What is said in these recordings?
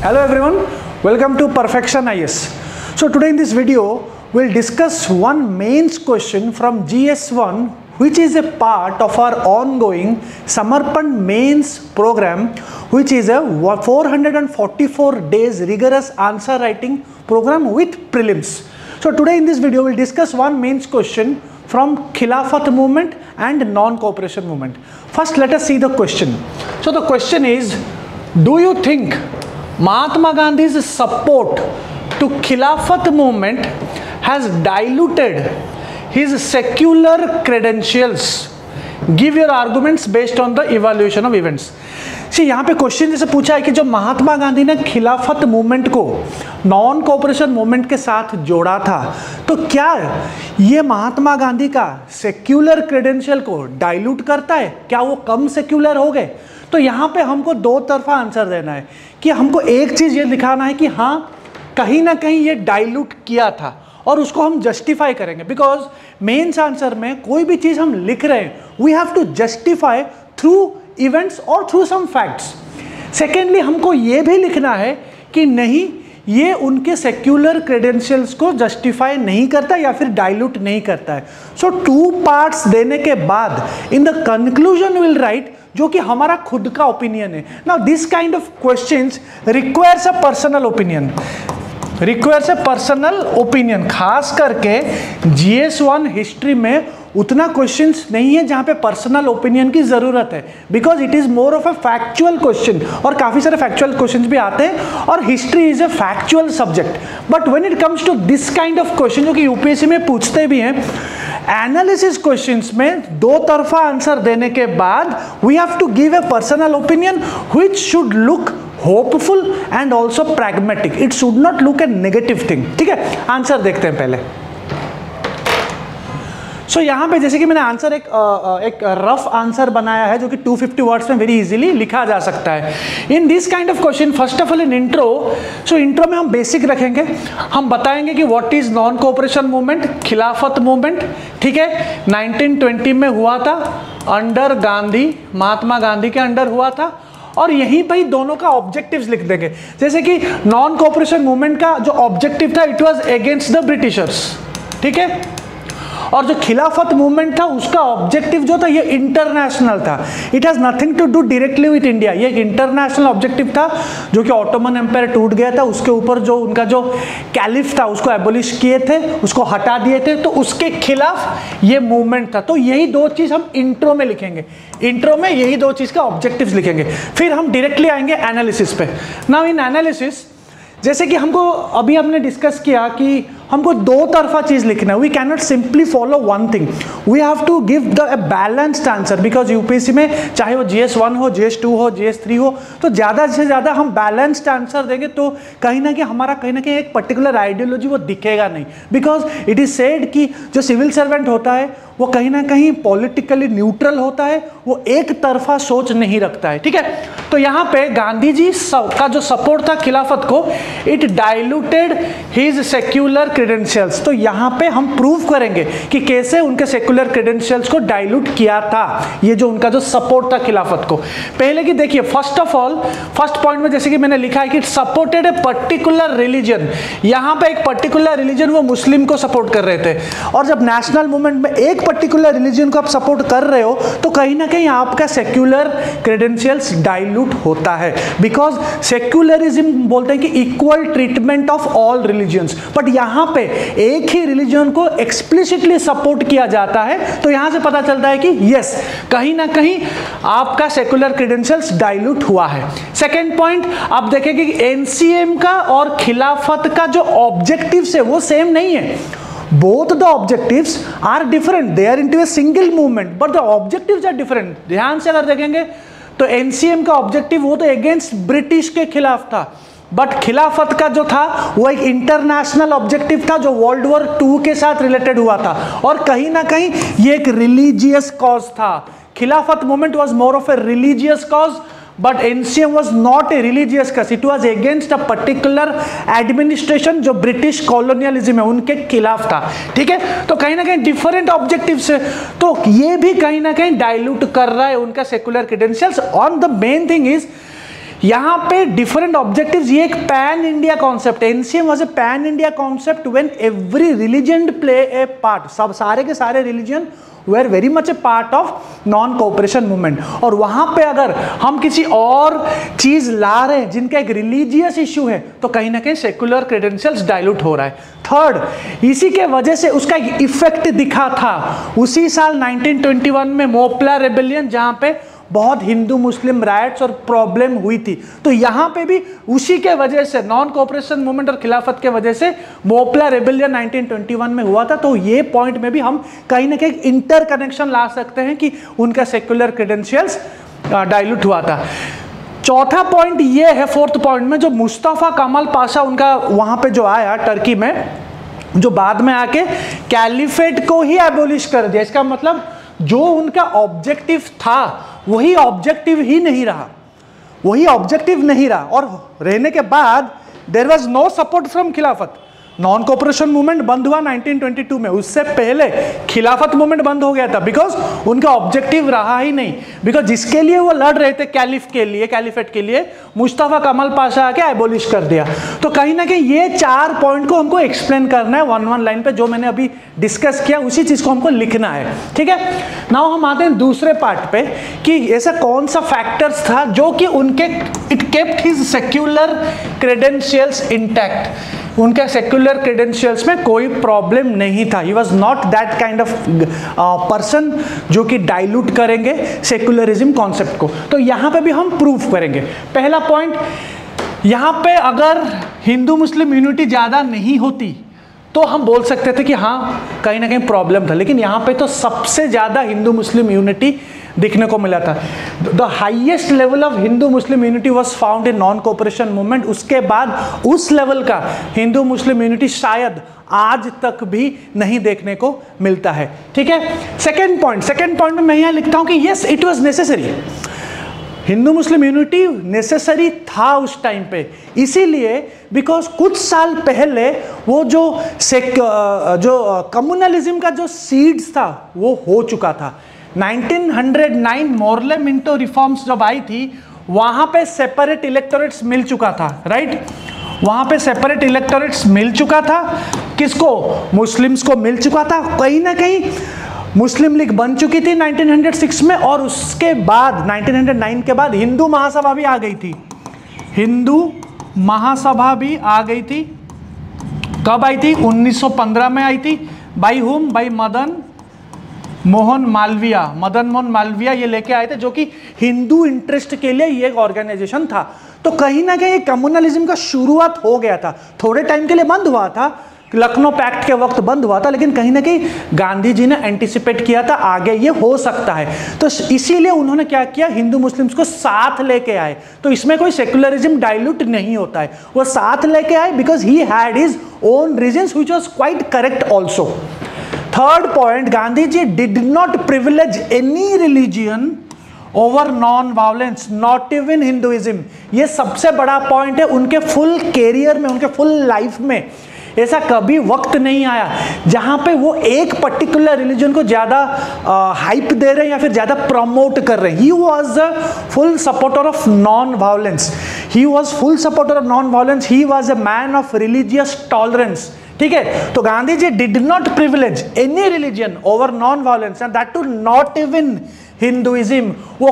Hello everyone, welcome to Perfection IS. So today in this video, we'll discuss one mains question from GS1 which is a part of our ongoing Samarpan mains program, which is a 444 days rigorous answer writing program with prelims. So today in this video, we'll discuss one mains question from Khilafat movement and non-cooperation movement. First, let us see the question. So the question is, do you think Mahatma Gandhi's support to Khilafat movement has diluted his secular credentials? Give your arguments based on the evaluation of events. See, यहाँ पे question जैसे पूछा है कि जो महात्मा गांधी ने खिलाफत movement को नॉन कोऑपरेशन मूवमेंट के साथ जोड़ा था, तो क्या ये महात्मा गांधी का सेक्युलर क्रेडेंशियल को डाइल्यूट करता है? क्या वो कम सेक्युलर हो गए? तो यहाँ पे हमको दो तरफा आंसर देना है कि हमको एक चीज ये दिखाना है कि हाँ, कहीं ना कहीं ये डाइल्यूट किया था और उसको हम जस्टिफाई करेंगे, बिकॉज मेंस आंसर में कोई भी चीज हम लिख रहे हैं, we have to justify through events और थ्रू सम फैक्ट्स. सेकेंडली, हमको ये भी लिखना है कि नहीं, ये उनके सेक्युलर क्रेडेंशियल्स को जस्टिफाई नहीं करता या फिर डाइल्यूट नहीं करता है. सो टू पार्ट्स देने के बाद in the conclusion will write जो कि हमारा खुद का ओपिनियन है. Now this kind of questions requires a personal opinion, खास करके GS1 हिस्ट्री में उतना क्वेश्चंस नहीं है जहां पे पर्सनल ओपिनियन की जरूरत है, because it is more of a factual question, और काफी सारे फैक्चुअल क्वेश्चंस भी आते हैं और history is a factual subject. But when it comes to this kind of question जो कि यूपीएससी में पूछते भी हैं, एनालिसिस क्वेश्चंस में दो तरफा आंसर देने के बाद we have to give a personal opinion which should look hopeful and also pragmatic. It should not look a negative thing. ठीक है, आंसर देखते हैं पहले. सो यहाँ पे जैसे कि मैंने आंसर एक रफ आंसर बनाया है जो कि 250 वर्ड्स में वेरी इजीली लिखा जा सकता है. In this kind of question, first of all in intro, so intro में हम बेसिक रखेंगे. हम बताएंगे कि what is non cooperation movement, खिलाफत मूवमेंट. ठीक है, 1920 में हुआ था, अंडर गांधी, महात्मा गांधी के अंडर हुआ था, और यहीं पर ही दोनों का ऑब्जेक्टिव्स लिख देंगे. जैसे कि नॉन कोऑपरेशन मूवमेंट का जो ऑब्जेक्टिव था, it was against the Britishers. ठीक है, और जो खिलाफत मूवमेंट था उसका ऑब्जेक्टिव जो था ये इंटरनेशनल था. It has nothing to do directly with India. ये एक इंटरनेशनल ऑब्जेक्टिव था जो कि ऑटोमन एम्पायर टूट गया था, उसके ऊपर जो उनका जो कैलिफ था उसको एबोलिश किए थे, उसको हटा दिए थे, तो उसके खिलाफ ये मूवमेंट था. तो यही दो चीज हम इंट्रो में लिखेंगे. इंट्रो में यही दो चीज का ऑब्जेक्टिव्स लिखेंगे. फिर हम डायरेक्टली आएंगे एनालिसिस पे. नाउ इन एनालिसिस, जैसे कि हमको अभी हमने डिस्कस किया कि हमको दो तरफा चीज लिखना है. We can not simply follow one thing, we have to give the balanced answer, because UPSC में चाहे वो GS1 हो, GS2 हो, GS3 हो, तो ज़्यादा से ज़्यादा हम बैलेंस्ड आंसर देंगे तो कहीं ना कहीं हमारा कहीं ना कहीं एक पर्टिकुलर आइडियोलॉजी वो दिखेगा नहीं. बिकॉज इट इज सेड कि जो सिविल सर्वेंट होता है वो कहीं ना कहीं पॉलिटिकली न्यूट्रल होता है, वो एक तरफा सोच नहीं रखता है. ठीक है, तो यहाँ पे गांधी जी का जो सपोर्ट था खिलाफत को, it diluted his secular credentials. तो यहाँ पे हम प्रूव करेंगे कि कैसे उनके सेक्युलर क्रेडेंशियल्स को डाइल्यूट किया था, ये जो उनका जो सपोर्ट था खिलाफत को. पहले की देखिए, first of all, first point में जैसे कि मैंने लिखा है कि it supported a particular religion. यहाँ पे एक पर्टिकुलर रिलीजन, वो मुस्लिम को सपोर्ट कर रहे थे. और जब नेशनल मूवमेंट में एक पर्टिकुलर रिलीजन को आप सपोर्ट कर रहे हो तो कहीं ना कहीं आपका सेक्युलर क्रेडेंशियल्स डाइल्यूट होता है, बिकॉज सेक्युलरिज्म बोलते हैं कि equal treatment of all religions. But यहाँ पे एक ही रिलीजन को एक्सप्लिसिटली सपोर्ट किया जाता है, तो यहां से पता चलता है कि यस, कहीं ना कहीं आपका सेक्युलर क्रेडेंशियल्स डाइल्यूट हुआ है. सेकेंड पॉइंट, आप देखेंगे कि एनसीएम का और खिलाफत का जो ऑब्जेक्टिव्स है वो सेम नहीं है. Both the objectives are different. They are into a single movement, but the objectives are different. ध्यान से अगर देखेंगे तो एनसीएम का ऑब्जेक्टिव वो तो अगेंस्ट ब्रिटिश के खिलाफ था, बट खिलाफत का जो था वो एक इंटरनेशनल ऑब्जेक्टिव था जो वर्ल्ड वॉर 2 के साथ रिलेटेड हुआ था, और कहीं ना कहीं ये एक रिलीजियस कॉज था. खिलाफत movement was more of a religious cause, but NCM was not a religious cause. It was against a particular administration जो ब्रिटिश कॉलोनियलिज्म है उनके खिलाफ था. ठीक है, तो कहीं ना कहीं डिफरेंट ऑब्जेक्टिव्स है, तो ये भी कहीं ना कहीं डाइल्यूट कर रहा है उनका secular credentials. On the main thing is यहाँ पे डिफरेंट ऑब्जेक्टिव्स, ये एक pan India concept, NCM was a pan India concept when every religion play A part, सब सारे के सारे religion were very much A part of non cooperation movement. और वहां पे अगर हम किसी और चीज ला रहे हैं जिनका एक रिलीजियस इश्यू है तो कहीं ना कहीं सेकुलर क्रेडेंशियल्स डाइल्यूट हो रहा है। थर्ड, इसी के वजह से उसका एक इफेक्ट दिखा था उसी साल 1921 में मोपला रेबेलियन, जहां पे बहुत हिंदू मुस्लिम राइट्स और प्रॉब्लम हुई थी। तो यहाँ पे भी उसी के वजह से नॉन कोऑपरेशन मूवमेंट और खिलाफत के वजह से मोपला रेबेलियन 1921 में हुआ था। तो ये पॉइंट में भी हम कहीं ना कहीं इंटर कनेक्शन ला सकते हैं कि उनका सेक्युलर क्रेडेंशियल्स डाइल्यूट हुआ था। चौथा पॉइंट ये है, फोर्थ पॉइंट में, जो मुस्तफा कमाल पाशा उनका वहां पे जो आया टर्की में, जो बाद में आके कैलिफेट को ही एबोलिश कर दिया। इसका मतलब जो उनका ऑब्जेक्टिव था वही ऑब्जेक्टिव ही नहीं रहा, वही ऑब्जेक्टिव नहीं रहा। और रहने के बाद there was no support from Khilafat. Non cooperation movement बंद हुआ 1922 में, उससे पहले खिलाफत मूवमेंट बंद हो गया था बिकॉज उनका ऑब्जेक्टिव रहा ही नहीं। बिकॉज जिसके लिए वो लड़ रहे थे कैलिफेट के लिए, मुस्तफा कमाल पाशा आके एबोलिश कर दिया। तो कहीं ना कहीं ये 4 पॉइंट को हमको एक्सप्लेन करना है 1-1 लाइन पे, जो मैंने अभी डिस्कस किया उसी चीज को हमको लिखना है, ठीक है। नाउ हम आते हैं दूसरे पार्ट पे कि ऐसा कौन सा फैक्टर्स था जो कि उनके it kept his secular credentials intact, उनके सेक्युलर क्रेडेंशियल्स में कोई प्रॉब्लम नहीं था। He was not that kind of person जो कि डाइल्यूट करेंगे सेक्युलरिज्म कॉन्सेप्ट को। तो यहां पे भी हम प्रूफ करेंगे। पहला पॉइंट, यहां पे अगर हिंदू मुस्लिम यूनिटी ज्यादा नहीं होती तो हम बोल सकते थे कि हाँ कहीं ना कहीं प्रॉब्लम था, लेकिन यहां पे तो सबसे ज्यादा हिंदू मुस्लिम यूनिटी दिखने को मिला था। The highest level of Hindu Muslim unity was found in non cooperation movement. उसके बाद उस लेवल का हिंदू मुस्लिम यूनिटी शायद आज तक भी नहीं देखने को मिलता है, ठीक है। सेकेंड पॉइंट में मैं यहां लिखता हूं कि yes it was necessary, Hindu Muslim unity necessary था उस टाइम पे, इसीलिए बिकॉज कुछ साल पहले वो जो कम्युनलिज्म का जो सीड्स था वो हो चुका था। 1909 मोरले मिंटो रिफॉर्म्स जब आई थी वहां पे सेपरेट इलेक्टोरेट्स मिल चुका था, राइट। वहां पे सेपरेट इलेक्टोरेट्स मिल चुका था, किसको? मुस्लिम्स को मिल चुका था। कहीं ना कहीं मुस्लिम लीग बन चुकी थी 1906 में, और उसके बाद 1909 के बाद हिंदू महासभा भी आ गई थी। हिंदू महासभा भी आ गई थी। कब आई थी? 1915 में आई थी। बाई हुम? बाई मदन मोहन मालवीय ये लेके आए थे, जो कि हिंदू इंटरेस्ट के लिए ये एक ऑर्गेनाइजेशन था। तो कहीं ना कहीं कम्युनलिज्म का शुरुआत हो गया था। थोड़े टाइम के लिए बंद हुआ था, लखनऊ पैक्ट के वक्त बंद हुआ था, लेकिन कहीं ना कहीं गांधी जी ने एंटिसिपेट किया था आगे ये हो सकता है। तो इसीलिए उन्होंने क्या किया, हिंदू मुस्लिम्स को साथ लेके आए। तो इसमें कोई सेक्युलरिज्म डाइल्यूट नहीं होता है, वो साथ लेके आए because he had his own reasons which was quite correct also. Third point, Gandhi ji did not privilege any religion over non violence, not even Hinduism. ये सबसे बड़ा पॉइंट है। उनके फुल कैरियर में, उनके फुल लाइफ में ऐसा कभी वक्त नहीं आया जहां पे वो एक पर्टिकुलर रिलीजन को ज्यादा हाइप दे रहे हैं या फिर ज्यादा प्रमोट कर रहे हैं। He was a full supporter of non violence, he was full supporter of non violence, he was a man of religious tolerance, ठीक है। तो Gandhi ji did not privilege any religion over non violence and that too not even Hinduism. वो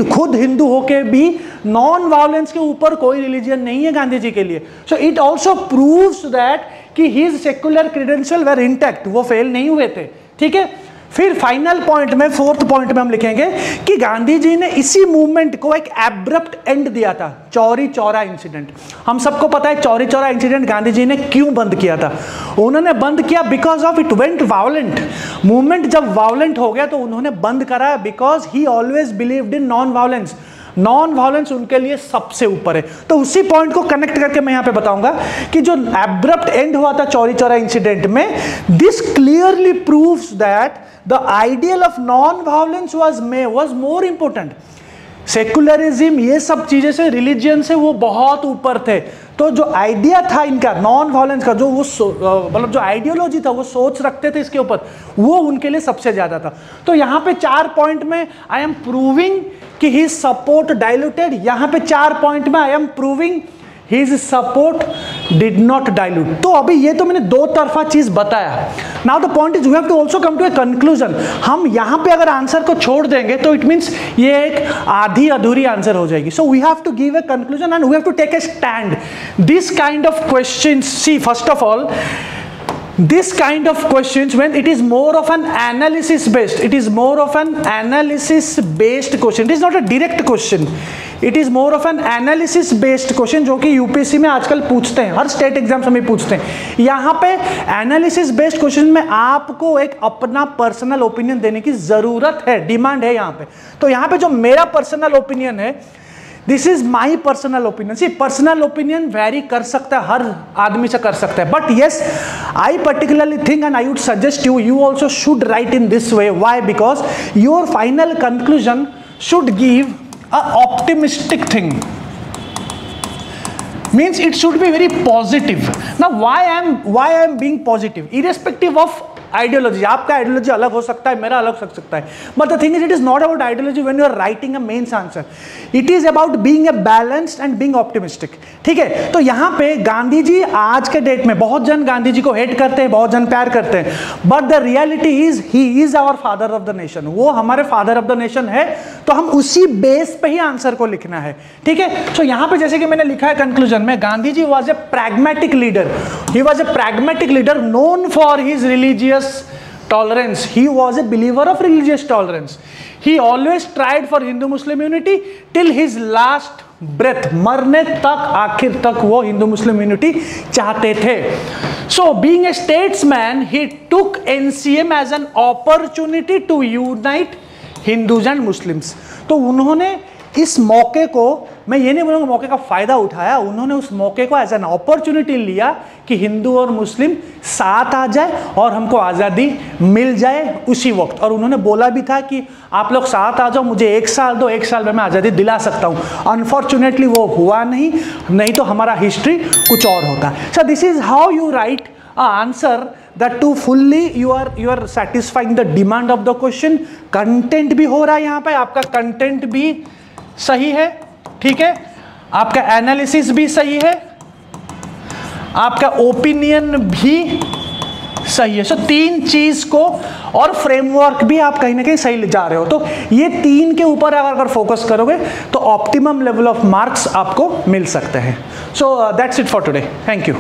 खुद हिंदू होके भी non violence के ऊपर कोई रिलीजन नहीं है गांधी जी के लिए। So it also proves that कि his secular credential were intact, वो फेल नहीं हुए थे, ठीक है। फिर फाइनल पॉइंट में, फोर्थ पॉइंट में हम लिखेंगे कि गांधी जी ने इसी मूवमेंट को एक एब्रप्ट एंड दिया था, चौरी चौरा इंसिडेंट। हम सबको पता है चौरी चौरा इंसिडेंट गांधी जी ने क्यों बंद किया था। उन्होंने बंद किया because of it went violent. Movement जब वायलेंट हो गया तो उन्होंने बंद करा because he always believed in non violence. Non violence उनके लिए सबसे ऊपर है। तो उसी पॉइंट को कनेक्ट करके मैं यहां पे बताऊंगा कि जो एब्रप्ट एंड हुआ था चौरी चौरा इंसिडेंट में, this clearly proves that the ideal of non violence was more important. Secularism ये सब चीजें से, रिलीजियन से वो बहुत ऊपर थे। तो जो आइडिया था इनका नॉन वायलेंस का, जो वो मतलब जो आइडियोलॉजी था, वो सोच रखते थे इसके ऊपर, वो उनके लिए सबसे ज्यादा था। तो यहाँ पे 4 पॉइंट में आई एम प्रूविंग कि ही सपोर्ट डाइल्यूटेड, यहां पे 4 पॉइंट में I am proving his support did not dilute. तो अभी ये तो मैंने दो तरफा चीज बताया। Now the point is we have to also come to a conclusion. हम यहां पे अगर आंसर को छोड़ देंगे तो इट मींस ये एक आधी अधूरी आंसर हो जाएगी। So we have to give a conclusion and we have to take a stand. This kind of question, see first of all, this kind of questions, when it is more of an analysis based, it is more of an analysis based question, it is not a direct question, it is more of an analysis based question जो कि UPSC में आजकल पूछते हैं, हर state exams में पूछते हैं। यहाँ पे एनालिसिस बेस्ड क्वेश्चन में आपको एक अपना पर्सनल ओपिनियन देने की जरूरत है, डिमांड है यहाँ पे। तो यहाँ पे जो मेरा पर्सनल ओपिनियन है, this is my personal opinion. See personal opinion vary कर सकता है, हर आदमी से कर सकता है, but yes I particularly think and I would suggest you also should write in this way. Why? Because your final conclusion should give a optimistic thing, means it should be very positive. Now why I am being positive, irrespective of ideology. आपका ideology अलग हो सकता है, मेरा अलग हो सकता है, but the thing is it is not about ideology when you are writing a mains answer, it is about being a balanced and being optimistic. ठीक है, तो यहाँ पे गांधी जी आज के डेट में बहुत जन गांधी जी को हेट करते हैं, बहुत जन प्यार करते हैं, but the reality is he is our father of the nation. वो हमारे फादर ऑफ द नेशन है, तो हम उसी बेस पे ही आंसर को लिखना है। ठीक है, तो यहाँ पे जैसे कि मैंने लिखा है कंक्लूजन में, Gandhi ji was a pragmatic leader, he was a pragmatic leader known for his religious tolerance. He was a believer of religious tolerance. He always tried for Hindu-Muslim unity till his last breath. मरने तक, आखिर तक वो Hindu-Muslim unity चाहते थे। So being a statesman, he took NCM as an opportunity to unite Hindus and Muslims. तो उन्होंने इस मौके को, मैं ये नहीं बोलूँगा मौके का फ़ायदा उठाया, उन्होंने उस मौके को एज एन अपॉर्चुनिटी लिया कि हिंदू और मुस्लिम साथ आ जाए और हमको आज़ादी मिल जाए उसी वक्त। और उन्होंने बोला भी था कि आप लोग साथ आ जाओ, मुझे 1 साल दो, 1 साल में मैं आज़ादी दिला सकता हूँ। अनफॉर्चुनेटली वो हुआ नहीं तो हमारा हिस्ट्री कुछ और होता। So this is how you right answer that to fully you are satisfying the demand of the question। Content भी हो रहा है यहाँ पे, आपका कंटेंट भी सही है, ठीक है, आपका एनालिसिस भी सही है, आपका ओपिनियन भी सही है। सो 3 चीज को, और फ्रेमवर्क भी आप कहीं ना कहीं सही जा रहे हो। तो ये 3 के ऊपर अगर फोकस करोगे तो ऑप्टिमम लेवल ऑफ मार्क्स आपको मिल सकते हैं। So that's it for today, thank you.